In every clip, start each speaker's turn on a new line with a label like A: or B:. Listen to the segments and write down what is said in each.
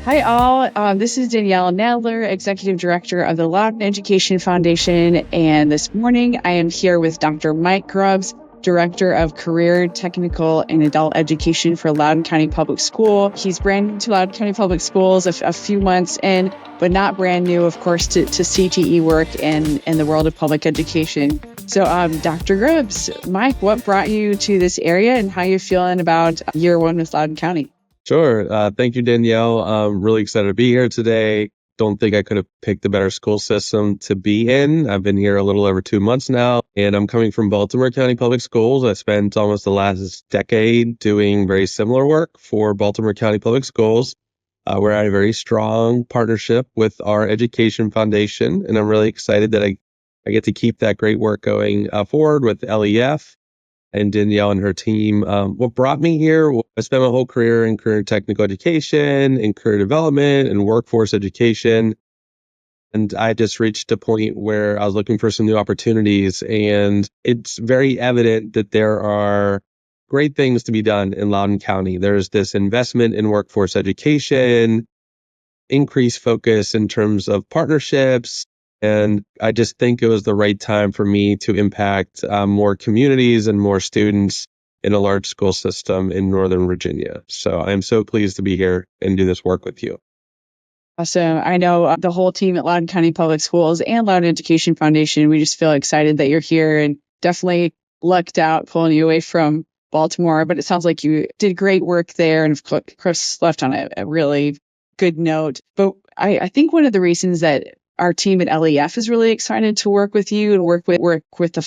A: Hi, all. This is Danielle Nadler, Executive Director of the Loudoun Education Foundation. And this morning, I am here with Dr. Mike Grubbs, Director of Career, Technical, and Adult Education for Loudoun County Public School. He's brand new to Loudoun County Public Schools, a few months in, but not brand new, of course, to CTE work and the world of public education. So, Dr. Grubbs, Mike, what brought you to this area and how you feeling about year one with Loudoun County?
B: Sure. Thank you, Danielle. I'm really excited to be here today. Don't think I could have picked a better school system to be in. I've been here a little over 2 months now, and I'm coming from Baltimore County Public Schools. I spent almost the last decade doing very similar work for Baltimore County Public Schools. We're at a very strong partnership with our education foundation, and I'm really excited that I get to keep that great work going forward with LEF and Danielle and her team. What brought me here, I spent my whole career in career technical education, in career development, and workforce education. And I just reached a point where I was looking for some new opportunities. And it's very evident that there are great things to be done in Loudoun County. There's this investment in workforce education, increased focus in terms of partnerships. And I just think it was the right time for me to impact more communities and more students in a large school system in Northern Virginia. So I'm so pleased to be here and do this work with you.
A: Awesome. I know the whole team at Loudoun County Public Schools and Loudoun Education Foundation, we just feel excited that you're here and definitely lucked out pulling you away from Baltimore. But it sounds like you did great work there and, of course, left on a really good note. But I think one of the reasons that our team at LEF is really excited to work with you and work with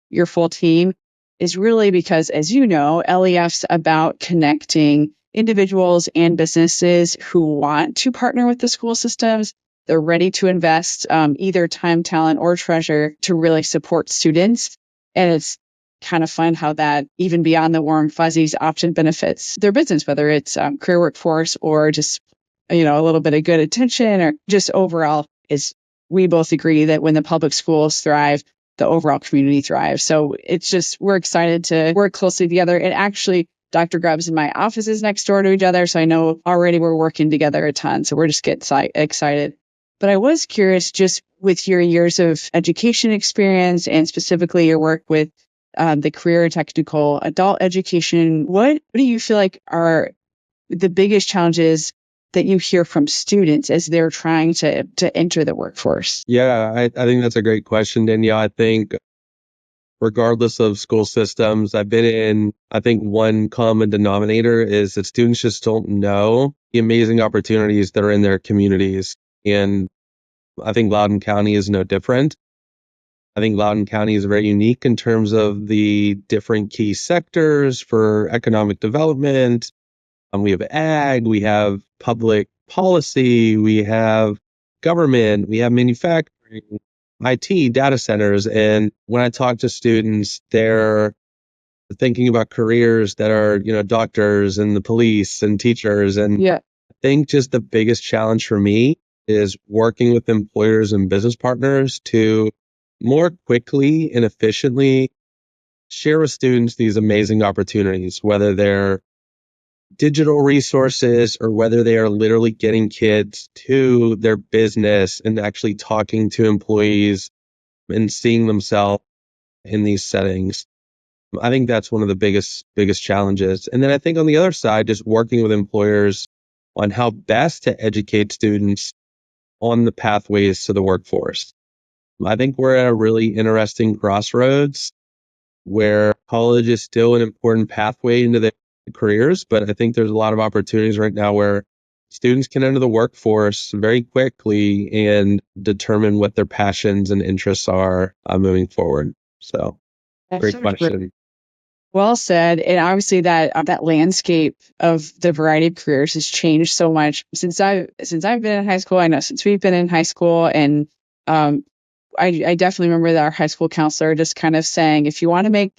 A: your full team is really because, as you know, LEF's about connecting individuals and businesses who want to partner with the school systems. They're ready to invest either time, talent, or treasure to really support students. And it's kind of fun how that, even beyond the warm fuzzies, often benefits their business, whether it's career workforce or just, a little bit of good attention or just overall is we both agree that when the public schools thrive, the overall community thrives. So it's just, we're excited to work closely together. And actually, Dr. Grubbs and my office is next door to each other. So I know already we're working together a ton. So we're just getting excited. But I was curious, just with your years of education experience and specifically your work with the career technical adult education, what do you feel like are the biggest challenges that you hear from students as they're trying to enter the workforce?
B: Yeah, I think that's a great question, Danielle. I think regardless of school systems I've been in, I think one common denominator is that students just don't know the amazing opportunities that are in their communities. And I think Loudoun County is no different. I think Loudoun County is very unique in terms of the different key sectors for economic development. We have ag, we have public policy, we have government, we have manufacturing, IT, data centers. And when I talk to students, they're thinking about careers that are, doctors and the police and teachers. And
A: Yeah.
B: I think just the biggest challenge for me is working with employers and business partners to more quickly and efficiently share with students these amazing opportunities, whether they're digital resources or whether they are literally getting kids to their business and actually talking to employees and seeing themselves in these settings. I think that's one of the biggest challenges. And then I think on the other side, just working with employers on how best to educate students on the pathways to the workforce. I think we're at a really interesting crossroads where college is still an important pathway into their careers, but I think there's a lot of opportunities right now where students can enter the workforce very quickly and determine what their passions and interests are moving forward. So, great question.
A: Well said. And obviously that landscape of the variety of careers has changed so much since I've been in high school. I know since we've been in high school, and I definitely remember that our high school counselor just kind of saying, if you want to make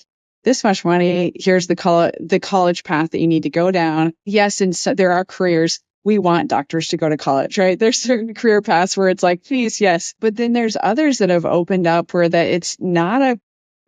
A: this much money, here's the college path that you need to go down. Yes, and so there are careers. We want doctors to go to college, right? There's certain career paths where it's like, please, yes. But then there's others that have opened up where that it's not a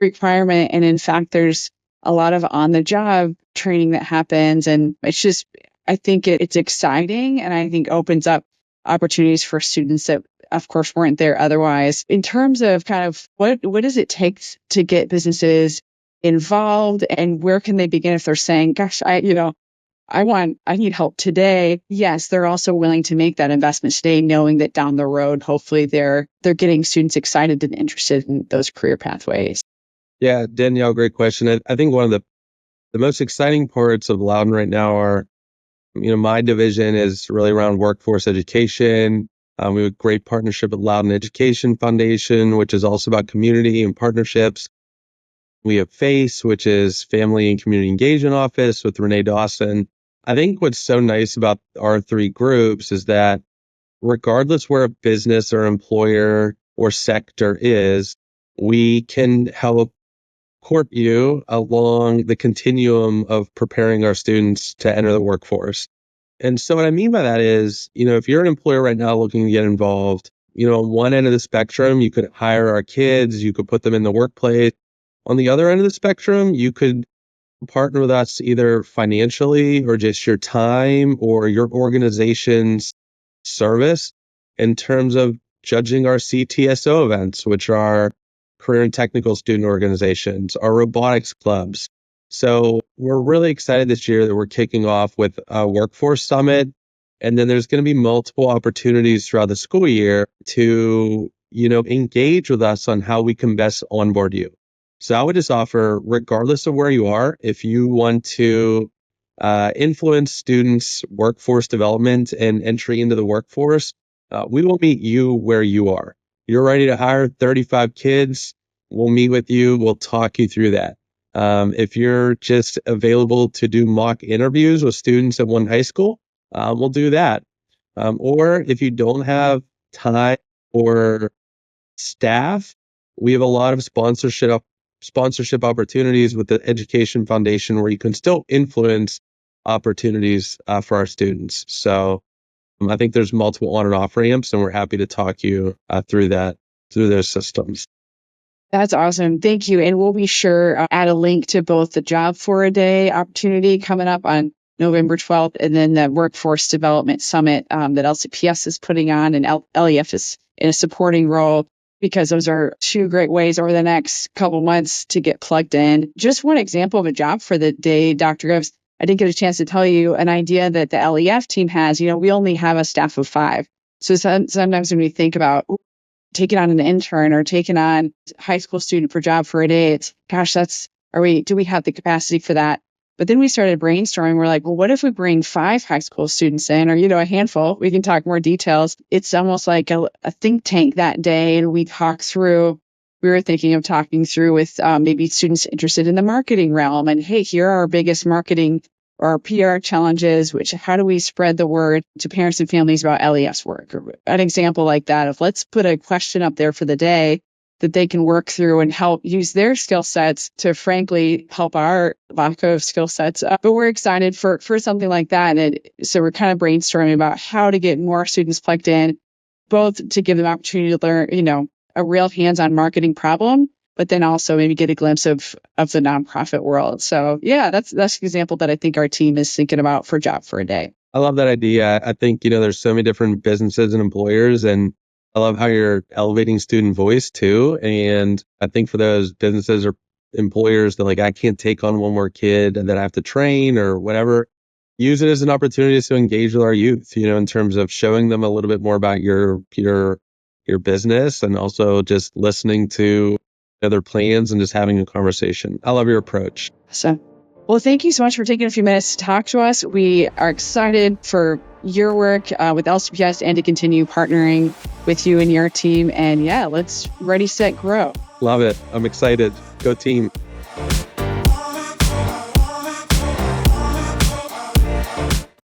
A: requirement. And in fact, there's a lot of on-the-job training that happens. And it's just, I think it's exciting, and I think opens up opportunities for students that, of course, weren't there otherwise. In terms of kind of what does it take to get businesses involved, and where can they begin if they're saying, gosh, I need help today. Yes, they're also willing to make that investment today, knowing that down the road, hopefully they're getting students excited and interested in those career pathways.
B: Yeah, Danielle, great question. I think one of the most exciting parts of Loudoun right now are, my division is really around workforce education. We have a great partnership with Loudoun Education Foundation, which is also about community and partnerships. We have FACE, which is Family and Community Engagement Office with Renee Dawson. I think what's so nice about our three groups is that regardless where a business or employer or sector is, we can help court you along the continuum of preparing our students to enter the workforce. And so what I mean by that is, if you're an employer right now looking to get involved, on one end of the spectrum, you could hire our kids, you could put them in the workplace. On the other end of the spectrum, you could partner with us either financially or just your time or your organization's service in terms of judging our CTSO events, which are career and technical student organizations, our robotics clubs. So we're really excited this year that we're kicking off with a workforce summit. And then there's going to be multiple opportunities throughout the school year to, engage with us on how we can best onboard you. So I would just offer, regardless of where you are, if you want to influence students' workforce development and entry into the workforce, we will meet you where you are. You're ready to hire 35 kids, we'll meet with you. We'll talk you through that. If you're just available to do mock interviews with students at one high school, we'll do that. Or if you don't have time or staff, we have a lot of sponsorship opportunities with the Education Foundation where you can still influence opportunities for our students. So I think there's multiple on and off ramps, and we're happy to talk you through those systems.
A: That's awesome. Thank you. And we'll be sure add a link to both the Job for a Day opportunity coming up on November 12th, and then the Workforce Development Summit that LCPS is putting on, and LEF is in a supporting role, because those are two great ways over the next couple months to get plugged in. Just one example of a Job for the Day, Dr. Grubbs, I didn't get a chance to tell you an idea that the LEF team has. We only have a staff of 5. So sometimes when we think about taking on an intern or taking on a high school student for Job for a Day, it's, gosh, do we have the capacity for that? But then we started brainstorming. We're like, well, what if we bring 5 high school students in, or, a handful? We can talk more details. It's almost like a think tank that day. And we were thinking of talking through with maybe students interested in the marketing realm. And hey, here are our biggest marketing or our PR challenges, how do we spread the word to parents and families about LEF's work? Or an example like that of, let's put a question up there for the day that they can work through and help use their skill sets to frankly help our lack of skill sets. But we're excited for something like that. And so we're kind of brainstorming about how to get more students plugged in, both to give them opportunity to learn, a real hands-on marketing problem, but then also maybe get a glimpse of the nonprofit world. So yeah, that's an example that I think our team is thinking about for Job for a Day.
B: I love that idea. I think, there's so many different businesses and employers, and I love how you're elevating student voice too. And I think for those businesses or employers that I can't take on one more kid and that I have to train or whatever, use it as an opportunity to engage with our youth, in terms of showing them a little bit more about your business, and also just listening to their plans and just having a conversation. I love your approach.
A: So, well, thank you so much for taking a few minutes to talk to us. We are excited for your work with LCPS and to continue partnering with you and your team. And yeah, let's ready, set, grow.
B: Love it. I'm excited. Go team.